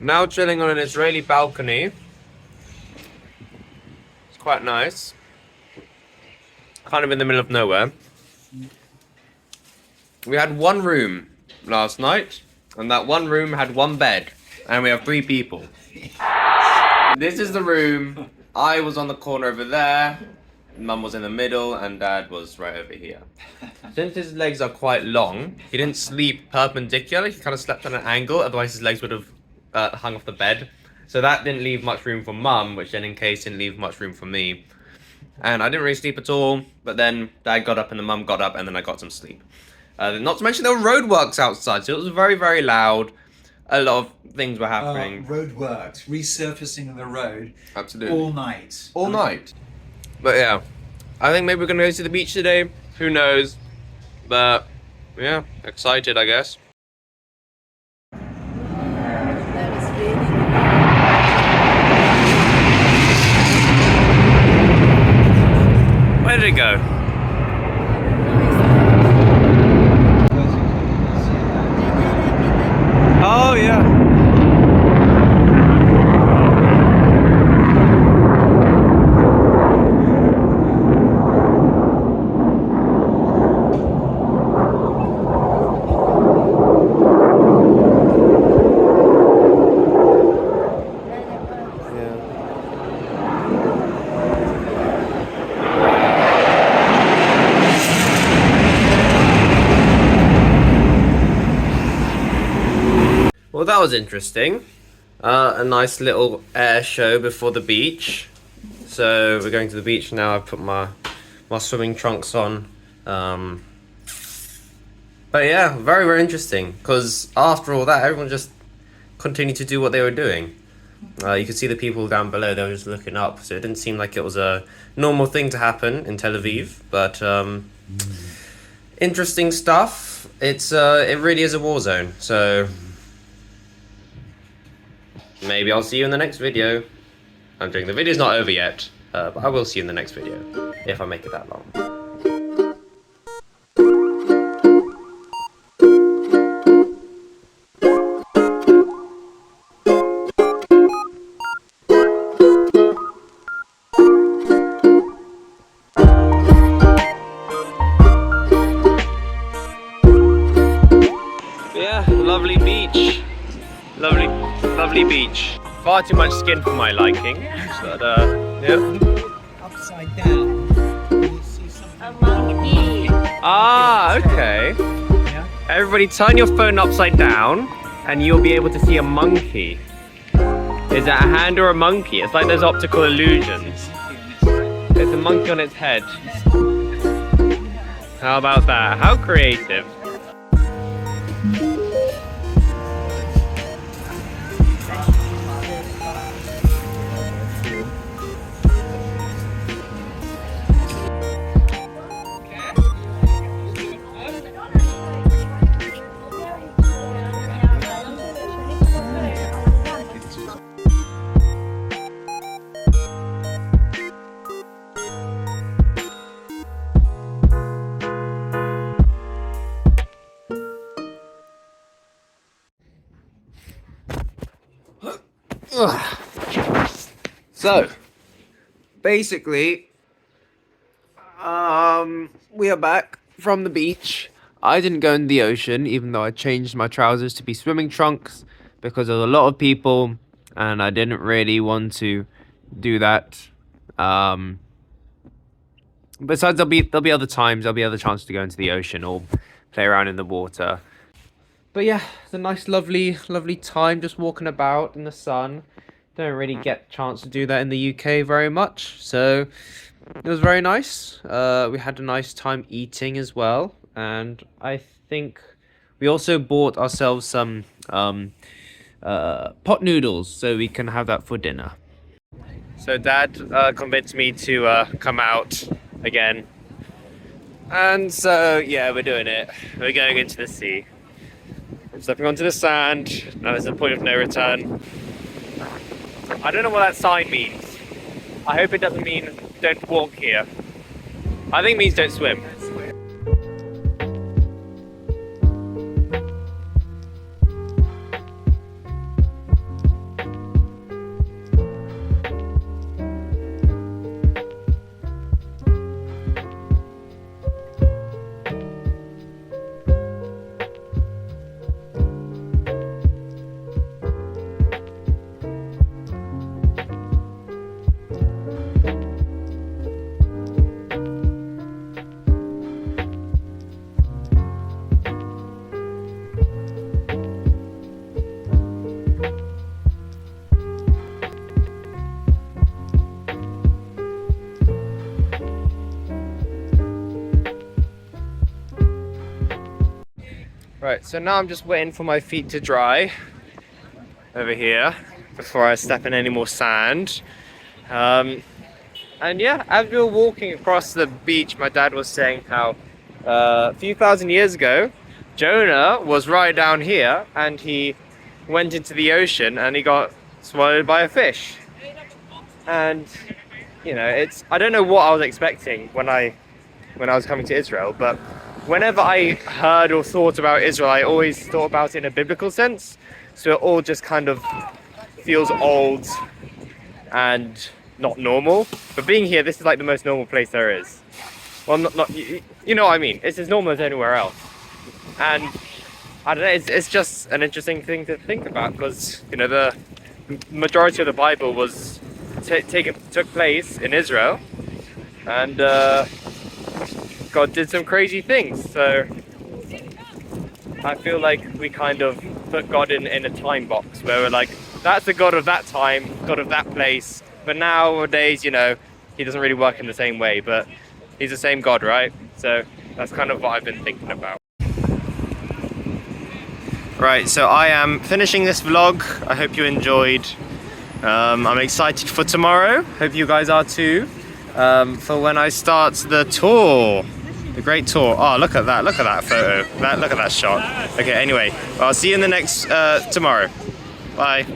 Now chilling on an Israeli balcony. It's quite nice. Kind of in the middle of nowhere. We had one room last night, and that one room had one bed, and we have 3 people. This is the room. I was on the corner over there, Mum was in the middle, and Dad was right over here. Since his legs are quite long, he didn't sleep perpendicular, he kind of slept at an angle, otherwise his legs would have hung off the bed. So that didn't leave much room for Mum, which then in case didn't leave much room for me. And I didn't really sleep at all, but then Dad got up and the Mum got up and then I got some sleep. Not to mention there were roadworks outside, so it was very, very loud. A lot of things were happening. Roadworks, resurfacing of the road. Absolutely. All night. All night. But yeah, I think maybe we're gonna go to the beach today. Who knows? But yeah, excited, I guess. Where did it go? Oh yeah. Well, that was interesting. A nice little air show before the beach. So we're going to the beach now. I've put my swimming trunks on. But yeah, very, very interesting. Because after all that, everyone just continued to do what they were doing. You could see the people down below, they were just looking up. So it didn't seem like it was a normal thing to happen in Tel Aviv. But interesting stuff. It really is a war zone. So maybe I'll see you in the next video. I'm joking, the video's not over yet, but I will see you in the next video, if I make it that long. Yeah, lovely beach. Lovely beach. Far too much skin for my liking, but yeah. Upside down, you see something. A monkey. Ah, okay. Yeah? Everybody turn your phone upside down and you'll be able to see a monkey. Is that a hand or a monkey? It's like those optical illusions. There's a monkey on its head. How about that? How creative. So, basically, we are back from the beach. I didn't go in the ocean, even though I changed my trousers to be swimming trunks, because there's a lot of people, and I didn't really want to do that. Besides, there'll be other times, there'll be other chances to go into the ocean or play around in the water. But yeah, it's a nice, lovely time just walking about in the sun. Don't really get a chance to do that in the UK very much, so it was very nice. We had a nice time eating as well, and I think we also bought ourselves some pot noodles so we can have that for dinner. So Dad convinced me to come out again, and so yeah, we're doing it. We're going into the sea. I'm stepping onto the sand. Now there's a point of no return. I don't know what that sign means. I hope it doesn't mean don't walk here. I think it means don't swim. Right, so now I'm just waiting for my feet to dry over here before I step in any more sand. And yeah, as we were walking across the beach, my dad was saying how a few thousand years ago, Jonah was right down here and he went into the ocean and he got swallowed by a fish. And you know, I don't know what I was expecting when I was coming to Israel, but whenever I heard or thought about Israel, I always thought about it in a biblical sense. So it all just kind of feels old and not normal. But being here, this is like the most normal place there is. Well, not you know what I mean. It's as normal as anywhere else. And I don't know, it's just an interesting thing to think about because, you know, the majority of the Bible was took place in Israel, and God did some crazy things. So I feel like we kind of put God in a time box where we're like, that's the God of that time, God of that place. But nowadays, you know, he doesn't really work in the same way, but he's the same God, right? So that's kind of what I've been thinking about. Right, so I am finishing this vlog. I hope you enjoyed. I'm excited for tomorrow. Hope you guys are too. For when I start the tour. The great tour. Oh, look at that photo. Look at that shot. Okay, anyway, I'll see you in the next tomorrow. Bye.